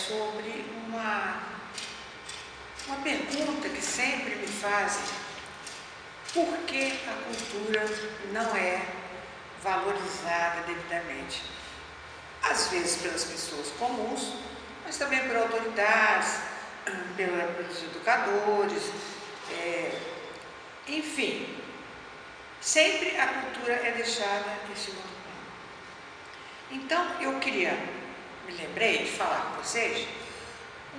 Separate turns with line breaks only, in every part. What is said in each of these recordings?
sobre uma pergunta que sempre me fazem: por que a cultura não é valorizada devidamente? Às vezes pelas pessoas comuns, mas também por autoridades, pelos educadores, enfim, sempre a cultura é deixada em segundo plano. Então, me lembrei de falar com vocês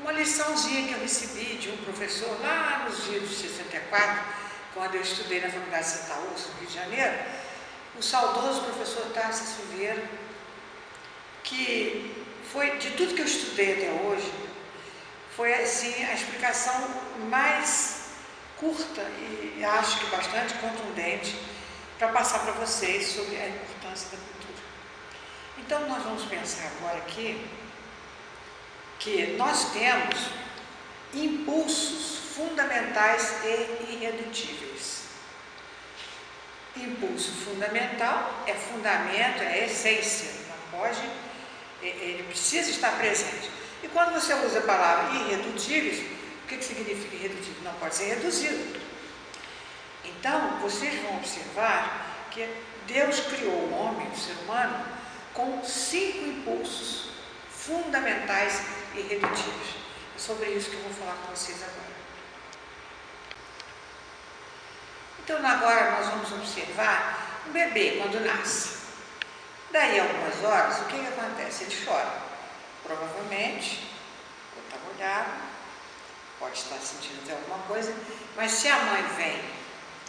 uma liçãozinha que eu recebi de um professor lá nos dias de 64, quando eu estudei na Faculdade Santa Úrsula, no Rio de Janeiro, o saudoso professor Tarcísio Silveira, que foi, de tudo que eu estudei até hoje, foi assim a explicação mais curta e acho que bastante contundente para passar para vocês sobre a importância da cultura. Então nós vamos pensar agora aqui que nós temos impulsos fundamentais e irredutíveis. Impulso fundamental é fundamento, é essência, não pode, ele precisa estar presente. E quando você usa a palavra irredutíveis, o que significa irredutível? Não pode ser reduzido. Então, vocês vão observar que Deus criou o homem, o ser humano, com 5 impulsos fundamentais e irredutíveis. É sobre isso que eu vou falar com vocês agora. Então, agora nós vamos observar um bebê quando nasce. Daí a algumas horas, o que acontece? Ele chora. Provavelmente, ou está molhado, pode estar sentindo até alguma coisa, mas se a mãe vem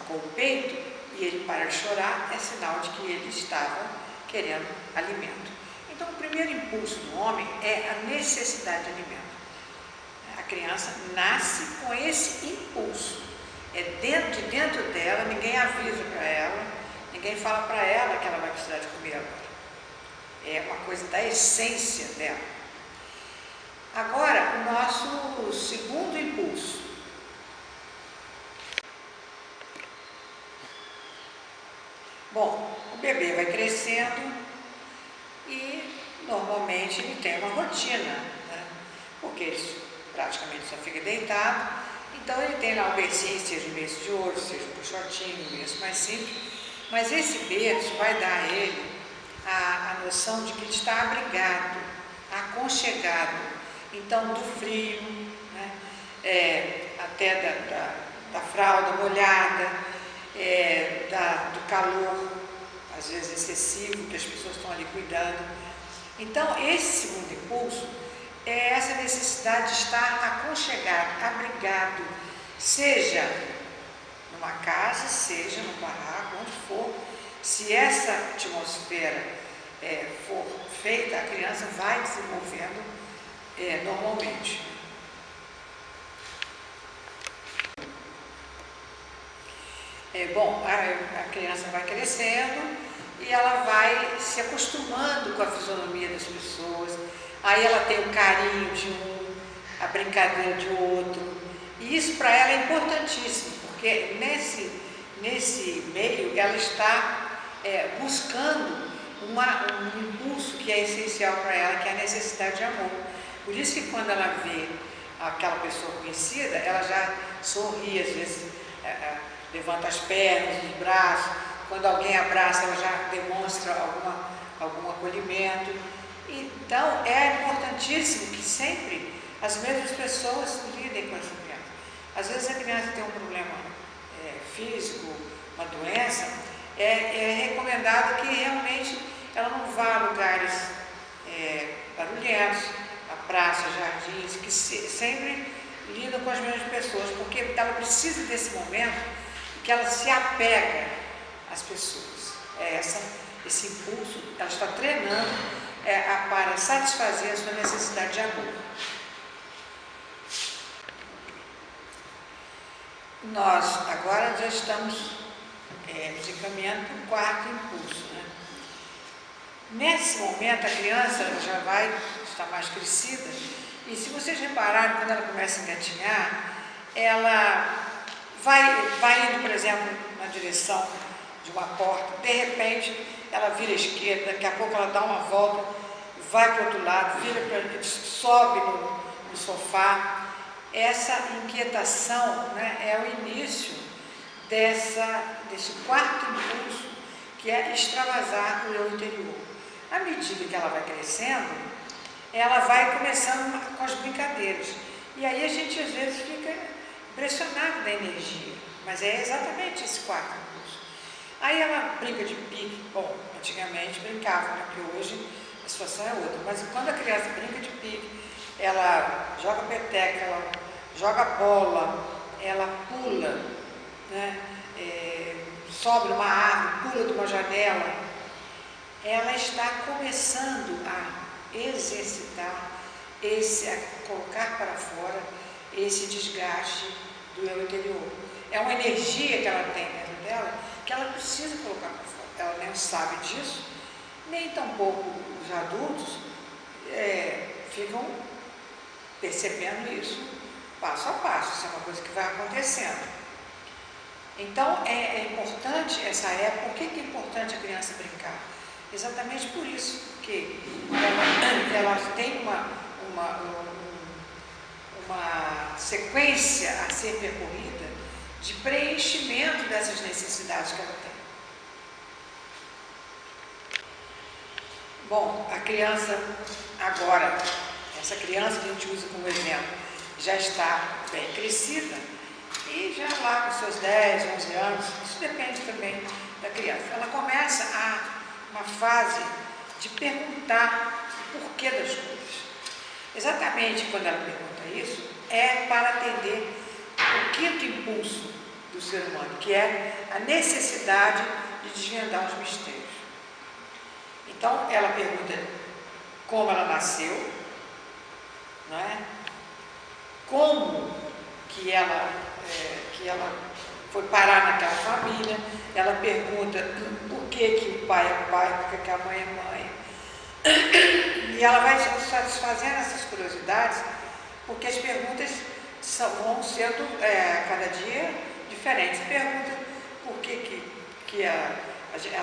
com o peito e ele para de chorar, é sinal de que ele estava querendo alimento. Então, o primeiro impulso do homem é a necessidade de alimento. A criança nasce com esse impulso. É dentro dela, ninguém avisa para ela, ninguém fala para ela que ela vai precisar de comer agora. É uma coisa da essência dela. Agora, o nosso segundo impulso. Bom, o bebê vai crescendo e normalmente ele tem uma rotina, né? Porque ele praticamente só fica deitado. Então ele tem lá um bercinho, seja um berço de ouro, seja um puxotinho, um berço mais simples. Mas esse berço vai dar a ele a noção de que ele está abrigado, aconchegado. Então, do frio, né? Até da fralda molhada, do calor, às vezes excessivo, que as pessoas estão ali cuidando. Então, esse segundo impulso é essa necessidade de estar aconchegado, abrigado, seja numa casa, seja no barraco, onde for. Se essa atmosfera for feita, a criança vai desenvolvendo normalmente. Bom, a criança vai crescendo e ela vai se acostumando com a fisionomia das pessoas. Aí ela tem o carinho de um, a brincadeira de outro. E isso para ela é importantíssimo, porque nesse meio ela está buscando um impulso que é essencial para ela, que é a necessidade de amor. Por isso que quando ela vê aquela pessoa conhecida, ela já sorri, às vezes levanta as pernas, os braços. Quando alguém abraça, ela já demonstra algum acolhimento. Então, é importantíssimo que sempre as mesmas pessoas lidem com essa criança. Às vezes a criança tem um problema físico, uma doença, é recomendado que realmente ela não vá a lugares barulhentos, a praça, jardins, que sempre lidam com as mesmas pessoas, porque ela precisa desse momento que ela se apega às pessoas. Esse impulso, ela está treinando para satisfazer a sua necessidade de amor. Nós agora já estamos nos encaminhando para o quarto impulso, né? Nesse momento a criança já vai estar mais crescida e se vocês repararem, quando ela começa a engatinhar, ela vai indo, por exemplo, na direção de uma porta, de repente ela vira à esquerda, daqui a pouco ela dá uma volta, vai para o outro lado, sobe no sofá. Essa inquietação, né, é o início desse quarto impulso, que é extravasar o eu interior. À medida que ela vai crescendo, ela vai começando com as brincadeiras. E aí a gente às vezes fica impressionado da energia, mas é exatamente esse quarto impulso. Aí ela brinca de pique. Bom, antigamente brincava, né, porque hoje a situação é outra. Mas quando a criança brinca de pique, ela joga peteca, ela joga bola, ela pula, né, sobe numa árvore, pula de uma janela. Ela está começando a exercitar a colocar para fora esse desgaste do eu interior. É uma energia que ela tem dentro dela que ela precisa colocar para fora. Ela nem sabe disso, nem tampouco os adultos ficam percebendo isso passo a passo. Isso é uma coisa que vai acontecendo. Então é importante essa época. Por que é importante a criança brincar? Exatamente por isso que ela tem uma sequência a ser percorrida de preenchimento dessas necessidades que ela tem. Bom, a criança agora, essa criança que a gente usa como exemplo, já está bem crescida e já lá com seus 10, 11 anos, isso depende também da criança. Ela começa uma fase de perguntar o porquê das coisas. Exatamente quando ela pergunta isso, é para atender o quinto impulso do ser humano, que é a necessidade de desvendar os mistérios. Então, ela pergunta como ela nasceu, não é? Como que ela foi parar naquela família. Ela pergunta por que o pai é pai, por que a mãe é mãe. E ela vai satisfazendo essas curiosidades, porque as perguntas vão sendo cada dia diferentes. Pergunta por que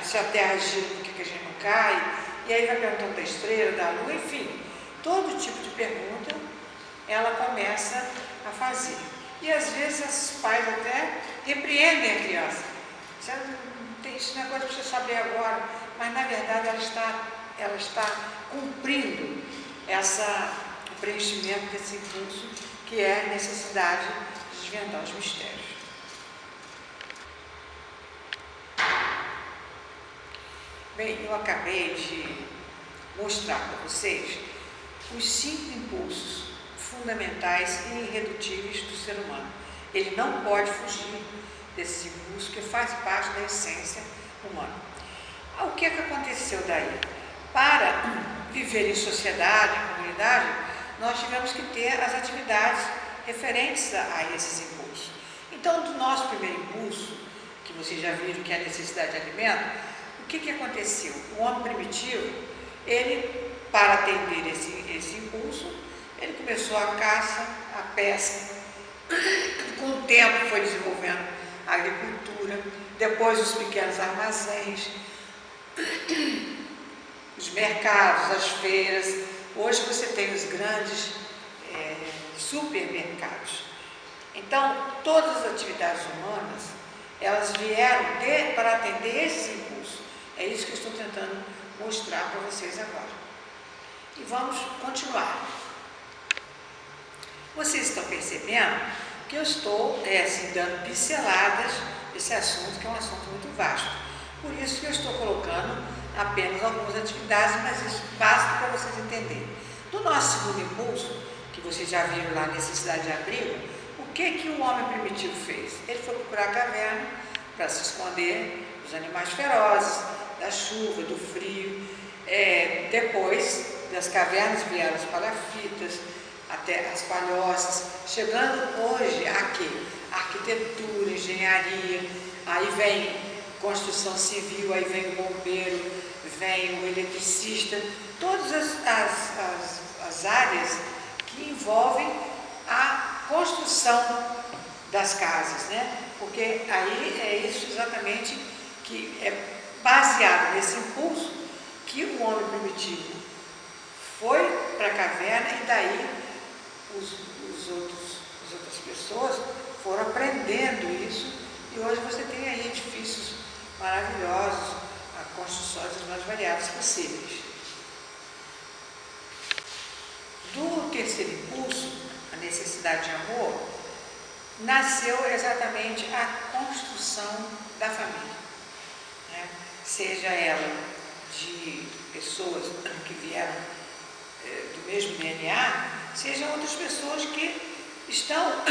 se a Terra gira, por que a gente não cai, e aí vai perguntando da estrela, da lua, enfim, todo tipo de pergunta ela começa a fazer. E às vezes os pais até repreendem a criança. Isso não é coisa para você saber agora, mas na verdade ela está cumprindo o preenchimento desse impulso, que é a necessidade de desvendar os mistérios. Bem, eu acabei de mostrar para vocês os 5 impulsos fundamentais e irredutíveis do ser humano. Ele não pode fugir desse impulso que faz parte da essência humana. O que aconteceu daí? Para viver em sociedade, em comunidade, nós tivemos que ter as atividades referentes a esses impulsos. Então, do nosso primeiro impulso, que vocês já viram que é a necessidade de alimento, o que aconteceu? O homem primitivo, ele, para atender esse impulso, ele começou a caça, a pesca, com o tempo foi desenvolvendo a agricultura, depois os pequenos armazéns, os mercados, as feiras. Hoje você tem os grandes supermercados. Então, todas as atividades humanas, elas vieram para atender esse impulso. É isso que eu estou tentando mostrar para vocês agora. E vamos continuar. Vocês estão percebendo que eu estou dando pinceladas desse assunto, que é um assunto muito vasto. Por isso que eu estou colocando apenas algumas atividades, mas isso basta para vocês entenderem. Do nosso segundo impulso, que vocês já viram lá, necessidade de abrigo, o que o homem primitivo fez? Ele foi procurar a caverna para se esconder dos animais ferozes, da chuva, do frio. Depois das cavernas vieram as palafitas, até as palhoças, chegando hoje aqui, arquitetura, engenharia, aí vem construção civil, aí vem o bombeiro, vem o eletricista, todas as áreas que envolvem a construção das casas, né? Porque aí é isso exatamente que é baseado nesse impulso que o homem primitivo foi para a caverna e daí as outras pessoas foram aprendendo isso e hoje você tem aí edifícios maravilhosos, construções as mais variadas possíveis. Do terceiro impulso, a necessidade de amor, nasceu exatamente a construção da família, né? Seja ela de pessoas que vieram do mesmo DNA, sejam outras pessoas que estão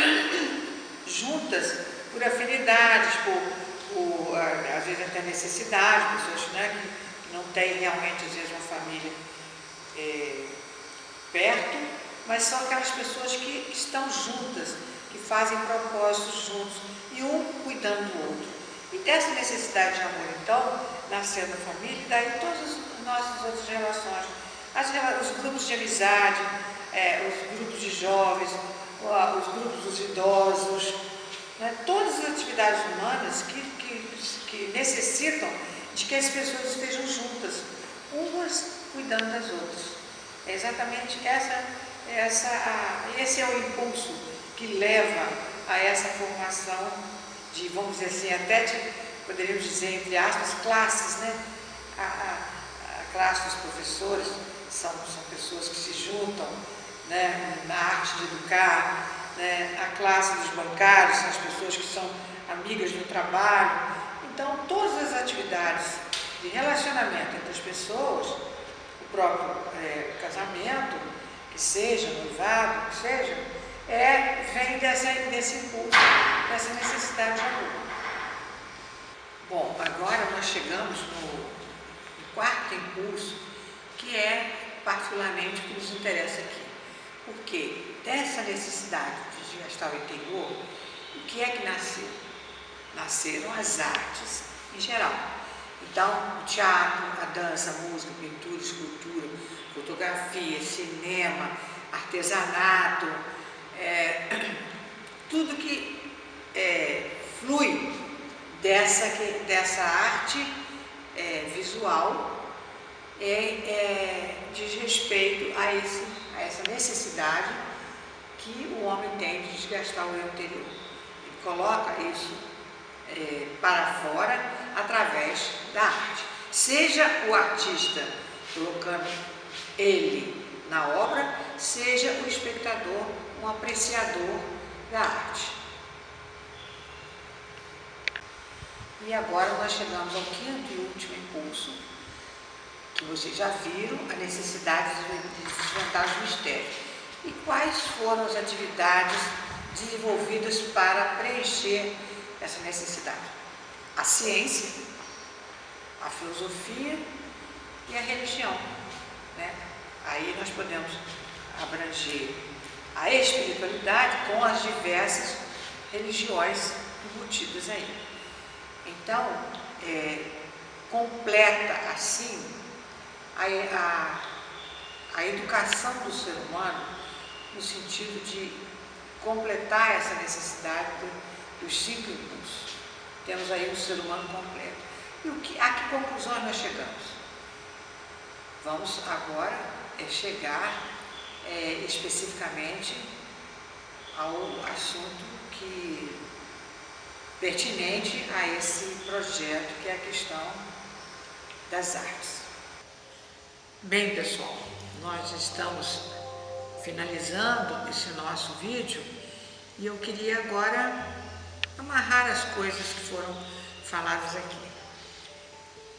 juntas por afinidades, às vezes até necessidade, pessoas, né, que não têm realmente, às vezes, uma família perto, mas são aquelas pessoas que estão juntas, que fazem propósitos juntos, e um cuidando do outro. E dessa necessidade de amor, então, nascendo a família, e daí todas as nossas outras relações, os grupos de amizade, os grupos de jovens, os grupos dos idosos, né, todas as atividades humanas que necessitam de que as pessoas estejam juntas, umas cuidando das outras. É exatamente esse é o impulso que leva a essa formação de, vamos dizer assim, até poderíamos dizer, entre aspas, classes, né? A classe dos professores são pessoas que se juntam, né, na arte de educar, né? A classe dos bancários são as pessoas que são amigas do trabalho. Então, todas as atividades de relacionamento entre as pessoas, o próprio casamento, que seja, noivado, que seja, vem desse impulso, dessa necessidade de amor. Bom, agora nós chegamos no quarto impulso, que é particularmente o que nos interessa aqui. Porque dessa necessidade de gastar o interior, o que é que nasceu? Nasceram as artes em geral. Então, o teatro, a dança, a música, a pintura, a escultura, fotografia, cinema, artesanato, tudo que flui dessa arte visual diz respeito a essa necessidade que o homem tem de desgastar o eu interior. Ele coloca isso para fora através da arte. Seja o artista colocando ele na obra, seja o espectador, um apreciador da arte. E agora nós chegamos ao quinto e último impulso, que vocês já viram, a necessidade de desvendar os mistérios. E quais foram as atividades desenvolvidas para preencher essa necessidade? A ciência, a filosofia e a religião, né? Aí nós podemos abranger a espiritualidade com as diversas religiões embutidas aí. Então, completa assim a educação do ser humano no sentido de completar essa necessidade dos 5 impulsos. Temos aí um ser humano completo. E a que conclusões nós chegamos? Vamos agora chegar especificamente ao assunto pertinente a esse projeto, que é a questão das artes. Bem, pessoal, nós estamos finalizando esse nosso vídeo e eu queria agora amarrar as coisas que foram faladas aqui.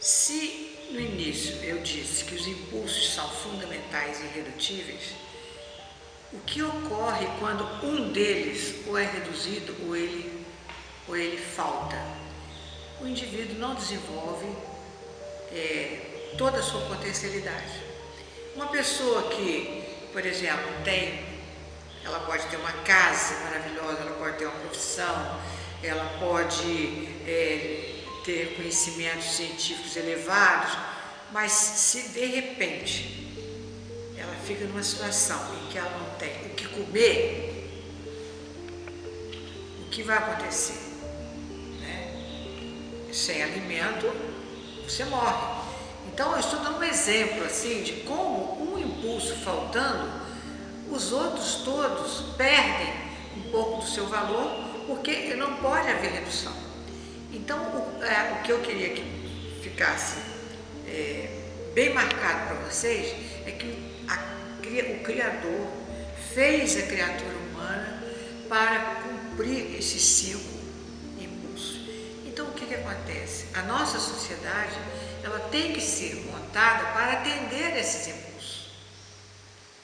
Se no início eu disse que os impulsos são fundamentais e irredutíveis, o que ocorre quando um deles ou é reduzido ou ele falta? O indivíduo não desenvolve toda a sua potencialidade. Uma pessoa que, por exemplo, ela pode ter uma casa maravilhosa, ela pode ter uma profissão, ela pode ter conhecimentos científicos elevados, mas se de repente ela fica numa situação em que ela não tem o que comer, o que vai acontecer? Sem alimento, você morre. Então, eu estou dando um exemplo assim de como um impulso faltando, os outros todos perdem um pouco do seu valor, porque não pode haver redução. Então, o que eu queria que ficasse bem marcado para vocês é que o Criador fez a criatura humana para cumprir esses 5 impulsos. Então, o que acontece? A nossa sociedade, ela tem que ser montada para atender esses impulsos,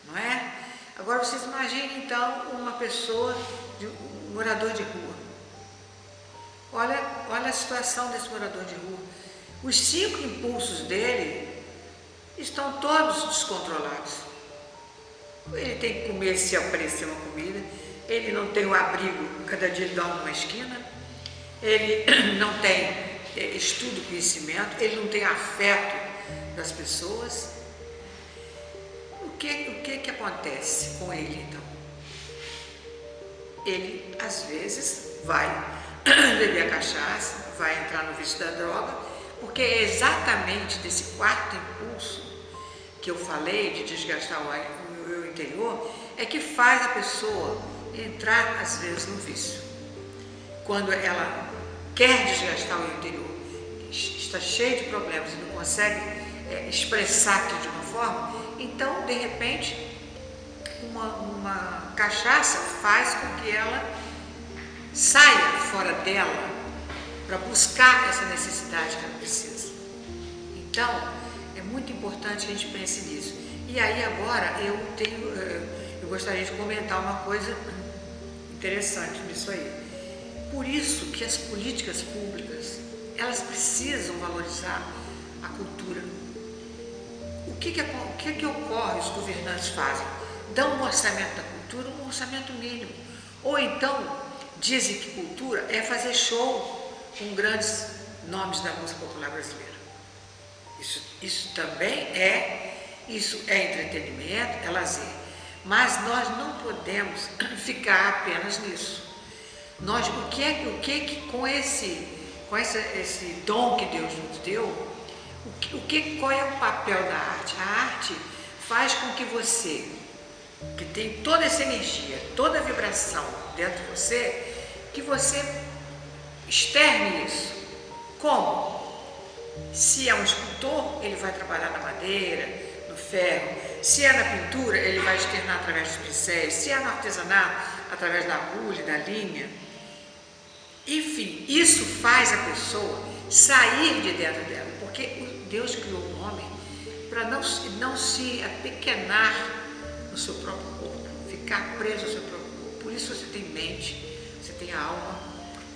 não é? Agora, vocês imaginem, então, uma pessoa, um morador de rua. Olha a situação desse morador de rua. Os 5 impulsos dele estão todos descontrolados. Ele tem que comer se aparecer uma comida, ele não tem o abrigo, cada dia ele dorme numa esquina, ele não tem estudo, conhecimento, ele não tem afeto das pessoas. O que acontece com ele, então? Ele, às vezes, vai beber a cachaça, vai entrar no vício da droga, porque é exatamente desse 4º impulso que eu falei, de desgastar o eu interior, é que faz a pessoa entrar, às vezes, no vício. Quando ela quer desgastar o eu interior, está cheio de problemas e não consegue expressar aquilo de uma forma, então, de repente, uma cachaça faz com que ela saia fora dela para buscar essa necessidade que ela precisa. Então, é muito importante que a gente pense nisso. E aí agora eu gostaria de comentar uma coisa interessante nisso aí. Por isso que as políticas públicas, elas precisam valorizar a cultura. O que ocorre, os governantes fazem? Dão um orçamento da cultura, um orçamento mínimo. Ou então, dizem que cultura é fazer show com grandes nomes da música popular brasileira. Isso também isso é entretenimento, é lazer. Mas nós não podemos ficar apenas nisso. Com esse dom que Deus nos deu, qual é o papel da arte? A arte faz com que você, que tem toda essa energia, toda a vibração dentro de você, que você externe isso. Como? Se é um escultor, ele vai trabalhar na madeira, no ferro. Se é na pintura, ele vai externar através dos pincéis. Se é no artesanato, através da agulha, da linha. Enfim, isso faz a pessoa sair de dentro dela, porque Deus criou o homem para não se apequenar no seu próprio corpo, ficar preso ao seu próprio corpo. Por isso você tem mente, você tem alma,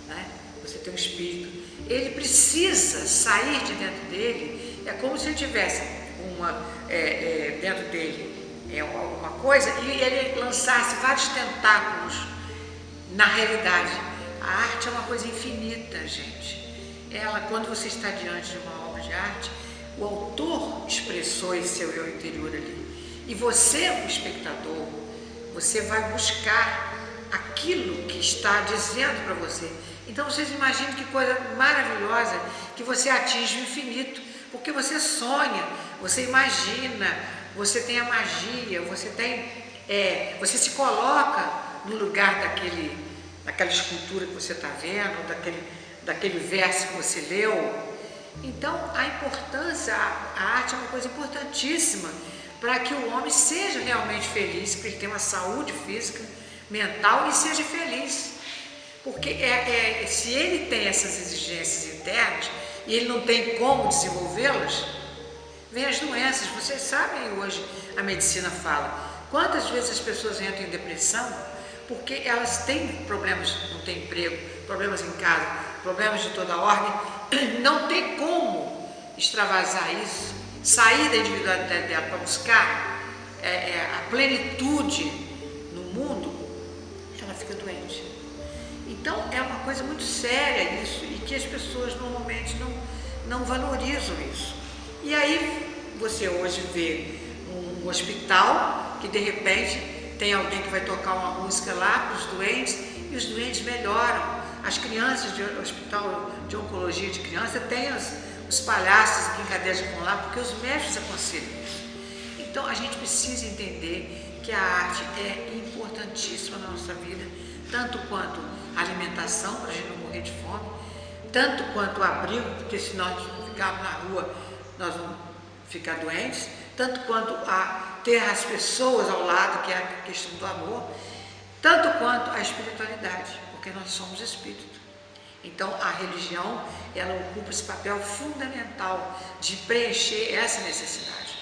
né? Você tem um espírito. Ele precisa sair de dentro dele. É como se ele tivesse dentro dele alguma coisa e ele lançasse vários tentáculos na realidade. A arte é uma coisa infinita, gente. Quando você está diante de uma obra de arte, o autor expressou esse seu eu interior ali. E você, o espectador, você vai buscar aquilo que está dizendo para você. Então vocês imaginam que coisa maravilhosa que você atinge o infinito, porque você sonha, você imagina, você tem a magia, você se coloca no lugar daquela escultura que você está vendo, daquele verso que você leu. Então a importância, a arte é uma coisa importantíssima para que o homem seja realmente feliz, para ele tenha uma saúde física, mental e seja feliz. Porque se ele tem essas exigências internas e ele não tem como desenvolvê-las, vem as doenças. Vocês sabem, hoje a medicina fala quantas vezes as pessoas entram em depressão porque elas têm problemas, não têm emprego, problemas em casa, problemas de toda ordem, não tem como extravasar isso, sair da individualidade dela para buscar a plenitude no mundo, ela fica doente. Então é uma coisa muito séria isso e que as pessoas normalmente não valorizam isso. E aí você hoje vê um hospital que de repente tem alguém que vai tocar uma música lá para os doentes e os doentes melhoram. As crianças de hospital de oncologia de criança têm os palhaços, as brincadeiras que vão lá, porque os médicos aconselham isso. Então a gente precisa entender que a arte é importantíssima na nossa vida, tanto quanto a alimentação, para a gente não morrer de fome, tanto quanto o abrigo, porque se nós ficarmos na rua, nós vamos ficar doentes, tanto quanto a ter as pessoas ao lado, que é a questão do amor, tanto quanto a espiritualidade, porque nós somos espírito. Então a religião, ela ocupa esse papel fundamental de preencher essa necessidade.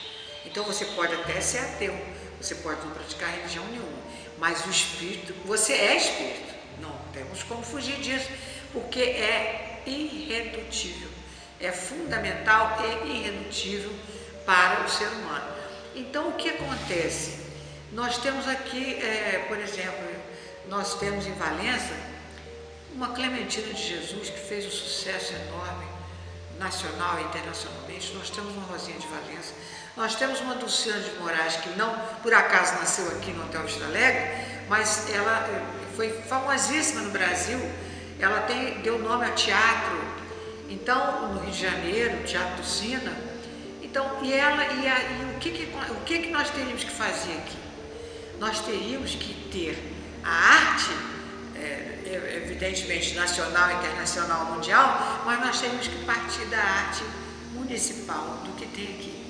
Então você pode até ser ateu, você pode não praticar religião nenhuma, mas o espírito, você é espírito, não temos como fugir disso, porque é irredutível, é fundamental e irredutível para o ser humano. Então o que acontece? Nós temos aqui, por exemplo, nós temos em Valença uma Clementina de Jesus que fez um sucesso enorme, nacional e internacionalmente. Nós temos uma Rosinha de Valença, nós temos uma Dulciana de Moraes, que não por acaso nasceu aqui no Hotel Vista Alegre, mas ela foi famosíssima no Brasil, ela deu nome a teatro, então no Rio de Janeiro, Teatro Dulcina. Então, o que nós teríamos que fazer aqui? Nós teríamos que ter a arte, evidentemente nacional, internacional, mundial, mas nós teríamos que partir da arte municipal, do que tem aqui.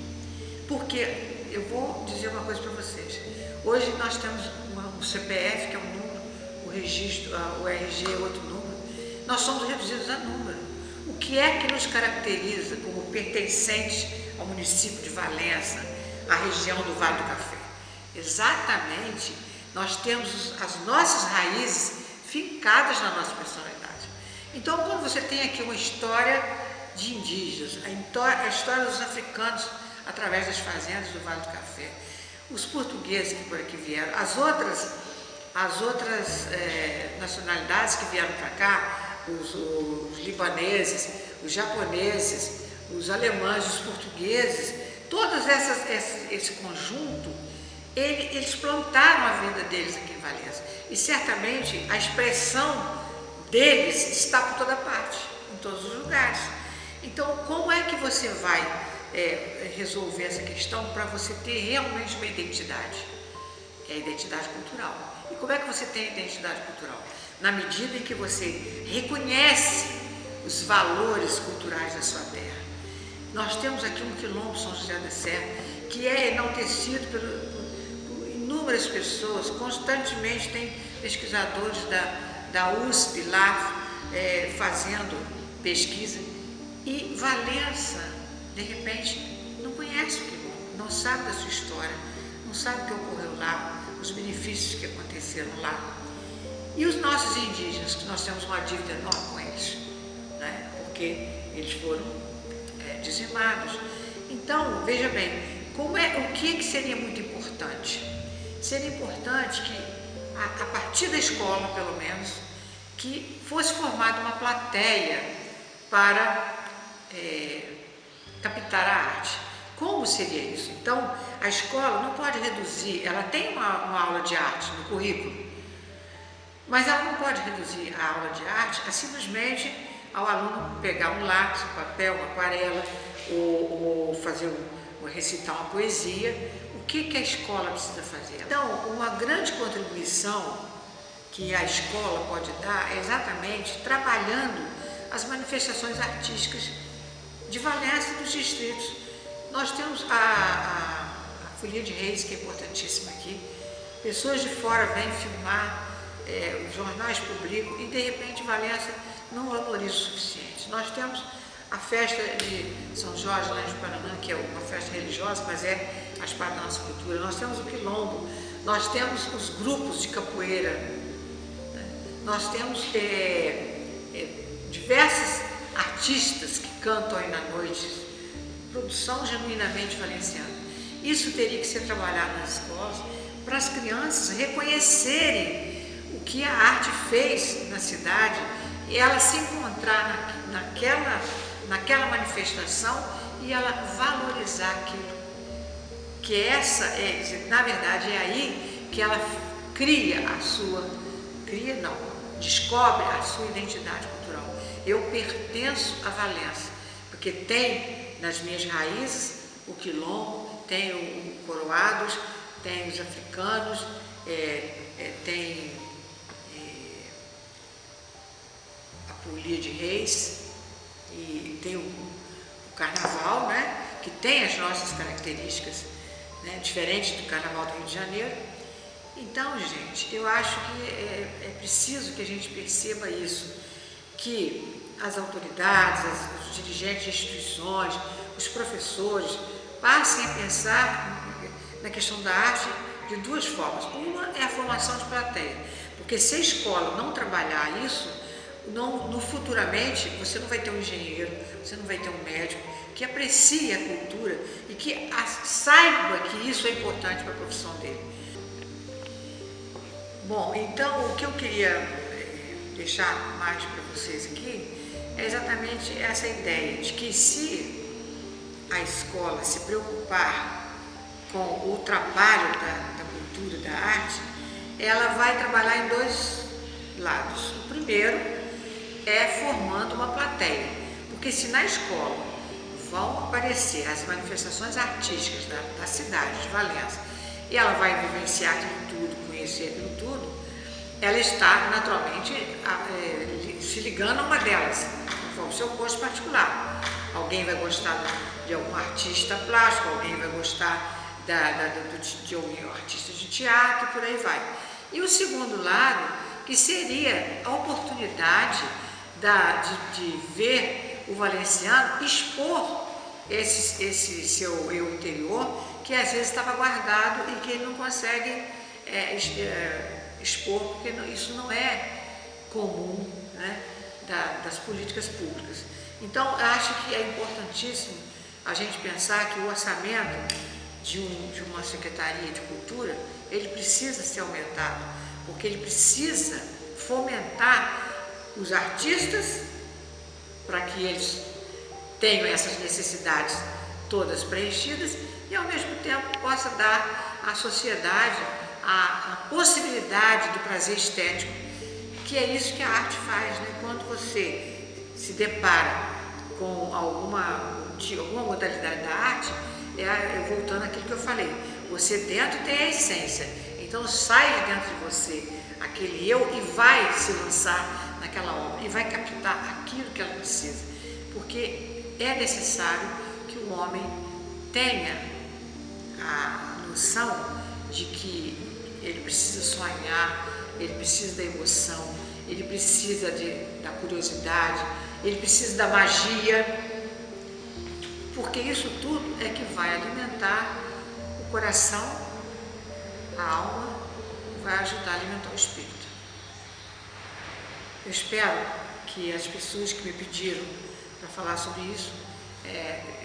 Porque, eu vou dizer uma coisa para vocês, hoje nós temos um CPF, que é um número, o registro, o RG é outro número, nós somos reduzidos a número. O que é que nos caracteriza como pertencentes ao município de Valença, à região do Vale do Café? Exatamente, nós temos as nossas raízes fincadas na nossa personalidade. Então, quando você tem aqui uma história de indígenas, a história dos africanos através das fazendas do Vale do Café, os portugueses que por aqui vieram, as outras nacionalidades que vieram para cá, os libaneses, os japoneses, os alemães, os portugueses, todos esse conjunto, eles plantaram a vida deles aqui em Valença. E certamente a expressão deles está por toda parte, em todos os lugares. Então, como é que você vai resolver essa questão para você ter realmente uma identidade? É a identidade cultural. E como é que você tem a identidade cultural? Na medida em que você reconhece os valores culturais da sua terra. Nós temos aqui um quilombo São José da Serra, que é enaltecido por inúmeras pessoas, constantemente tem pesquisadores da USP lá fazendo pesquisa, e Valença, de repente, não conhece o quilombo, não sabe da sua história, não sabe o que ocorreu lá, os benefícios que aconteceram lá. E os nossos indígenas, que nós temos uma dívida enorme com eles, né? Porque eles foram dizimados. Então, veja bem, o que seria muito importante? Seria importante que, a partir da escola, pelo menos, que fosse formada uma plateia para captar a arte. Como seria isso? Então, a escola não pode reduzir, ela tem uma aula de arte no currículo, mas ela não pode reduzir a aula de arte a simplesmente ao aluno pegar um lápis, um papel, uma aquarela, ou recitar uma poesia. O que a escola precisa fazer? Então, uma grande contribuição que a escola pode dar é exatamente trabalhando as manifestações artísticas de Valença e dos distritos. Nós temos a Folia de Reis, que é importantíssima aqui. Pessoas de fora vêm filmar, os jornais publicam, e de repente Valença não valoriza o suficiente. Nós temos a festa de São Jorge, lá em Paraná, que é uma festa religiosa, mas faz parte da nossa cultura. Nós temos o quilombo, nós temos os grupos de capoeira, né? Nós temos diversos artistas que cantam aí na noite, produção genuinamente valenciana. Isso teria que ser trabalhado nas escolas para as crianças reconhecerem o que a arte fez na cidade e ela se encontrar naquela manifestação e ela valorizar aquilo. Que na verdade, é aí que ela descobre a sua identidade cultural. Eu pertenço a Valença, porque tem nas minhas raízes o quilombo, tem o Coroados, tem os africanos, tem a Folia de Reis e tem o Carnaval, né, que tem as nossas características, né, diferentes do Carnaval do Rio de Janeiro. Então, gente, eu acho que é preciso que a gente perceba isso, que as autoridades, os dirigentes de instituições, os professores, passem a pensar na questão da arte de duas formas. Uma é a formação de plateia, porque se a escola não trabalhar isso, futuramente você não vai ter um engenheiro, você não vai ter um médico que aprecie a cultura e que saiba que isso é importante para a profissão dele. Bom, então o que eu queria deixar mais para vocês aqui é exatamente essa ideia de que se a escola se preocupar com o trabalho da cultura, da arte, ela vai trabalhar em dois lados. O primeiro é formando uma plateia, porque se na escola vão aparecer as manifestações artísticas da cidade de Valença e ela vai vivenciar aquilo tudo, conhecer aquilo tudo, ela está naturalmente se ligando a uma delas, o seu gosto particular. Alguém vai gostar de algum artista plástico, alguém vai gostar de algum artista de teatro, por aí vai. E o segundo lado, que seria a oportunidade de ver o valenciano expor esse seu eu interior, que às vezes estava guardado e que ele não consegue expor, porque isso não é comum, né, das políticas públicas. Então, eu acho que é importantíssimo a gente pensar que o orçamento de uma Secretaria de Cultura, ele precisa ser aumentado, porque ele precisa fomentar os artistas para que eles tenham essas necessidades todas preenchidas e, ao mesmo tempo, possa dar à sociedade a possibilidade do prazer estético, que é isso que a arte faz, né? Quando você se depara com alguma modalidade da arte, voltando àquilo que eu falei, você dentro tem a essência, então sai de dentro de você aquele eu e vai se lançar naquela obra e vai captar aquilo que ela precisa, porque é necessário que o homem tenha a noção de que ele precisa sonhar, ele precisa da emoção, ele precisa da curiosidade, ele precisa da magia, porque isso tudo é que vai alimentar o coração, a alma, vai ajudar a alimentar o espírito. Eu espero que as pessoas que me pediram para falar sobre isso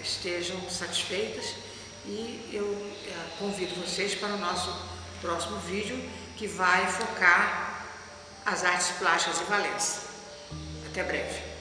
estejam satisfeitas e eu convido vocês para o nosso próximo vídeo, que vai focar as artes plásticas de Valença. Até breve.